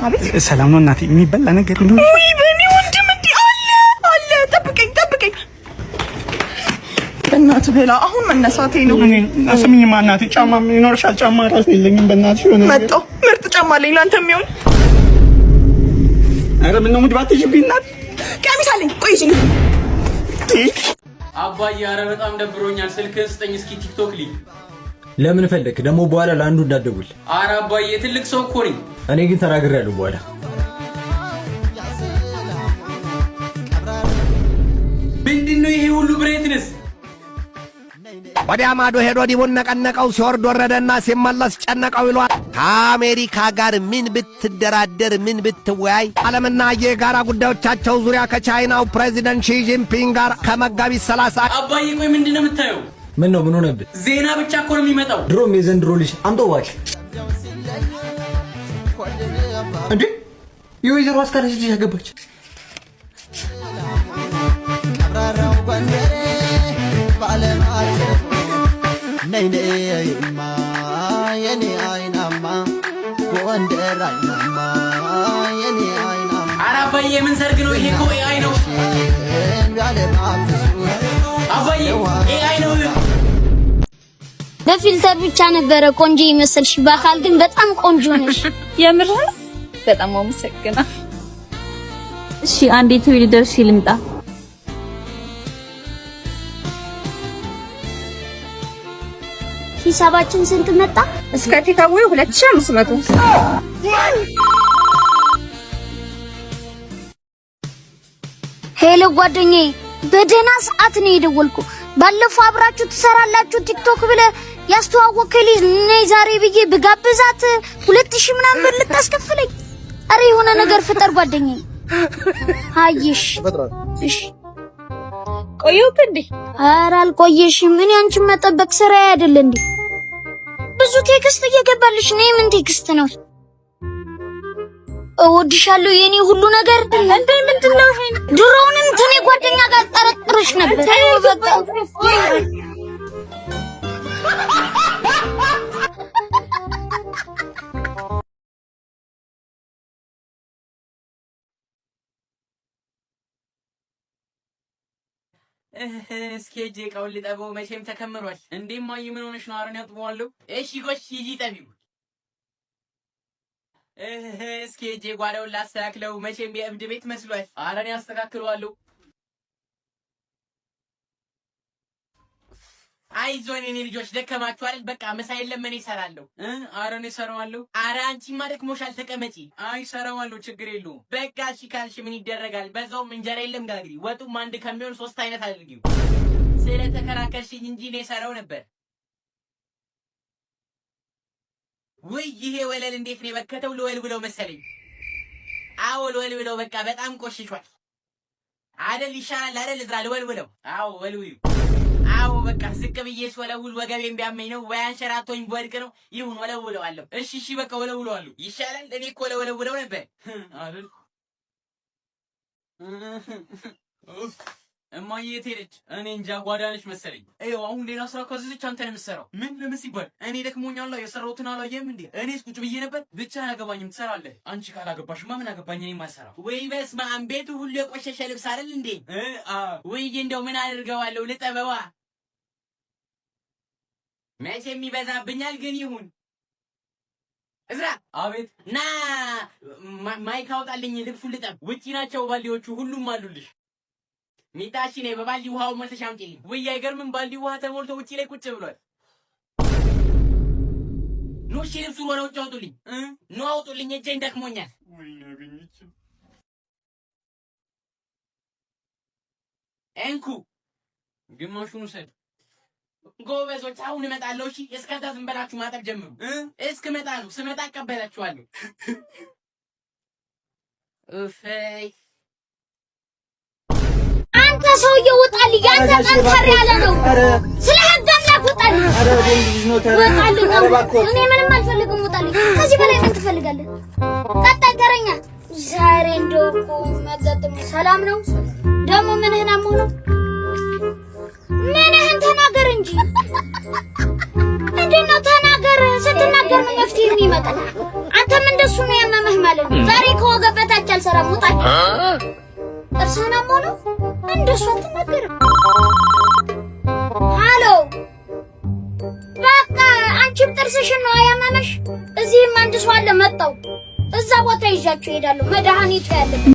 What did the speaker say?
አቤት ሰላም ነው እናቴ። የሚበላ ነገር ነው? ወይ በኔ ወንድም እንዴ አለ ጠብቀኝ። በእናትህ በላ አሁን መነሳቴ ነው። አሰሚኝማ እናቴ። ጫማ ይኖርሻል? ጫማ ራሱ የለኝም በእናትሽ። ሆነ መጣሁ ምርጥ ጫማ አለኝ ላንተ የሚሆን። ኧረ ምነው ሙድ ባትይዥብኝ እናቴ። ቀሚስ አለኝ ቆይ ይዤ አባዬ። ኧረ በጣም ደብሮኛል። ስልክህን ስጠኝ እስኪ ቲክቶክ ልይ። ለምን ፈለክ ደግሞ? በኋላ ለአንዱ እንዳትደውል። ኧረ አባዬ ትልቅ ሰው እኮ ነኝ። እኔ ግን ተናግሬያለሁ። በኋላ ምንድነው ይሄ ሁሉ ብሬትነስ? ወዲያ ማዶ ሄዶ ዲቡን ነቀነቀው፣ ሲወርድ ወረደና ሲመለስ ጨነቀው ይሏል። ከአሜሪካ ጋር ምን ብትደራደር ምን ብትወያይ ዓለምና የጋራ ጉዳዮቻቸው ዙሪያ ከቻይናው ፕሬዚደንት ሺ ጂንፒንግ ጋር ከመጋቢት 30 አባዬ ቆይ ምንድነው የምታየው? ምን ነው ምን ሆነብህ? ዜና ብቻ እኮ ነው የሚመጣው። ድሮም የዘንድሮ ልጅ አምጦ ባክ እንዴ! የወይዘሮ አስካለች ልጅ ያገባች ኧረ አባዬ ምን ሰርግ ነው ይሄ? እኮ ኤአይ ነው አባዬ፣ ኤአይ ነው። በፊልተር ብቻ ነበረ ቆንጆ ይመስልሽ፣ በአካል ግን በጣም ቆንጆ ነሽ። የምር በጣም አመሰግናለሁ። እሺ አንዴ ትዊል ደርሽ ልምጣ። ሂሳባችን ስንት መጣ? እስከ ቴካዌው 2500። ሄሎ ጓደኛዬ፣ በደህና ሰዓት ነው የደወልኩ። ባለፈው አብራችሁ ትሰራላችሁ ቲክቶክ ብለህ ያስተዋወቅከኝ ልጅ ነይ ዛሬ ብዬ ብጋብዛት 2000 ምናምን ብር ልታስከፍለኝ። አረ የሆነ ነገር ፍጠር ጓደኛዬ። አይሽ እሺ ቆየሁት እንዴ? ኧረ አልቆየሽም። እኔ አንቺን መጠበቅ ስራዬ አይደል እንዴ? ብዙ ቴክስት እየገባልሽ ነው። ምን ቴክስት ነው? እወድሻለሁ የኔ ሁሉ ነገር እንዴ ምንድነው ይሄ? ድሮውንም ከኔ ጓደኛ ጋር ጠረጥረሽ ነበር። እስኪ ሂጅ እቃውን ልጠበው። መቼም ተከምሯል። እንዴ እማዬ ምን ሆነሽ ነው? አረን ያጥበዋለሁ። እሺ ጎሽ ሂጂ ጠቢው። እስኪ ሂጅ ጓዳውን ላስተካክለው። መቼም የእብድ ቤት መስሏል። አረን ያስተካክለዋለሁ። አይዞን የኔ ልጆች ደከማችሁ አይደል? በቃ ምሳ የለም እኔ እሰራለሁ። አረን እሰራዋለሁ። አረ አንቺማ ደክሞሻል ተቀመጪ። አይ እሰራዋለሁ ችግር የለውም። በቃ እሺ ካልሽ ምን ይደረጋል። በዛውም እንጀራ የለም ጋግሪ። ወጡም አንድ ከሚሆን 3 አይነት አድርጊው። ስለተከራከርሽኝ እንጂ እኔ እሰራው ነበር። ወይ ይሄ ወለል እንዴት ነው የበከተው? ልወልውለው መሰለኝ። አዎ ልወልውለው። በቃ በጣም ቆሽሿል አይደል? ይሻላል አይደል? እዝራ ልወልውለው። አዎ ወልውዩ። አዎ በቃ ዝቅ ብዬ ስወለውል ወገቤን ቢያመኝ ነው ወይ አንሸራቶኝ ወድቅ ነው። ይሁን ወለውለዋለሁ። እሺ በቃ ወለውለዋለሁ። ይሻላል። እኔ እኮ ወለውለው ነበር አይደል? እማዬ የት ሄደች? እኔ እንጃ ጓዳነች መሰለኝ። ይኸው አሁን ሌላ ስራ ካዘዘች አንተ ነው የምትሰራው። ምን ለምን ሲባል እኔ ደክሞኛል። የሰራሁትን አላየህም እንዴ? እኔስ ቁጭ ብዬ ነበር። ብቻ አያገባኝም ትሰራለህ። አንቺ ካላገባሽማ ምን አገባኝ? እኔ ማሰራው። ወይ በስመ አብ! ቤቱ ሁሉ የቆሸሸ ልብስ አይደል እንዴ? ወይ እንደው ምን አድርገዋለሁ? ልጠበዋ። መቼም ይበዛብኛል ግን ይሁን። እዝራ። አቤት። ና ማይክ አውጣልኝ። ልብሱን ልጠብ። ውጪ ናቸው ባልዲዎቹ ሁሉም አሉልሽ። ሚጣሽ ነኝ። በባልዲ ውሃው መልተሽ አምጪልኝ። ወይ አይገርምም? ባልዲ ውሃ ተሞልቶ ውጪ ላይ ቁጭ ብሏል። ኑ እሺ ልብሱን ወደ ውጭ አውጡልኝ። ኑ አውጡልኝ፣ እጄን ደክሞኛል። እንኩ ግማሹን ውሰድ። ጎበዞች አሁን እመጣለሁ። እሺ እስከዛ ዝም በላችሁ ማጠብ ጀምሩ። እስክመጣ ነው። ስመጣ እቀበላችኋለሁ። እፈይ አንተ ሰውዬ ውጣልኝ። አንተ ጠንከር ያለ ነው። ስለ ህግ አምላክ ውጣልኝ። ውጣልኝ። እኔ ምንም አልፈልግም። ውጣልኝ። ከዚህ በላይ ምን ትፈልጋለህ? ቀጣይ ተረኛ። ዛሬ እንደው እኮ መገጠም ሰላም ነው። ደግሞ ምንህን አሞህ ነው? ምንህን ተናገር እንጂ። ምንድን ነው ተናገር። ስትናገር ነው መፍትሄ የሚመጣው። አንተ ምን እንደሱ ነው ያመመህ ማለት ነው። ዛሬ ከወገብ በታች አልሰራም ውጣ። ጥርስህን አሞህ ነው እንደሱ አትናገርም። ሃሎ በቃ አንቺም ጥርስሽን ነው ያመመሽ። እዚህም አንድ ሰው አለ መጣው። እዛ ቦታ ይዣችሁ እሄዳለሁ መድኃኒቱ ያለበት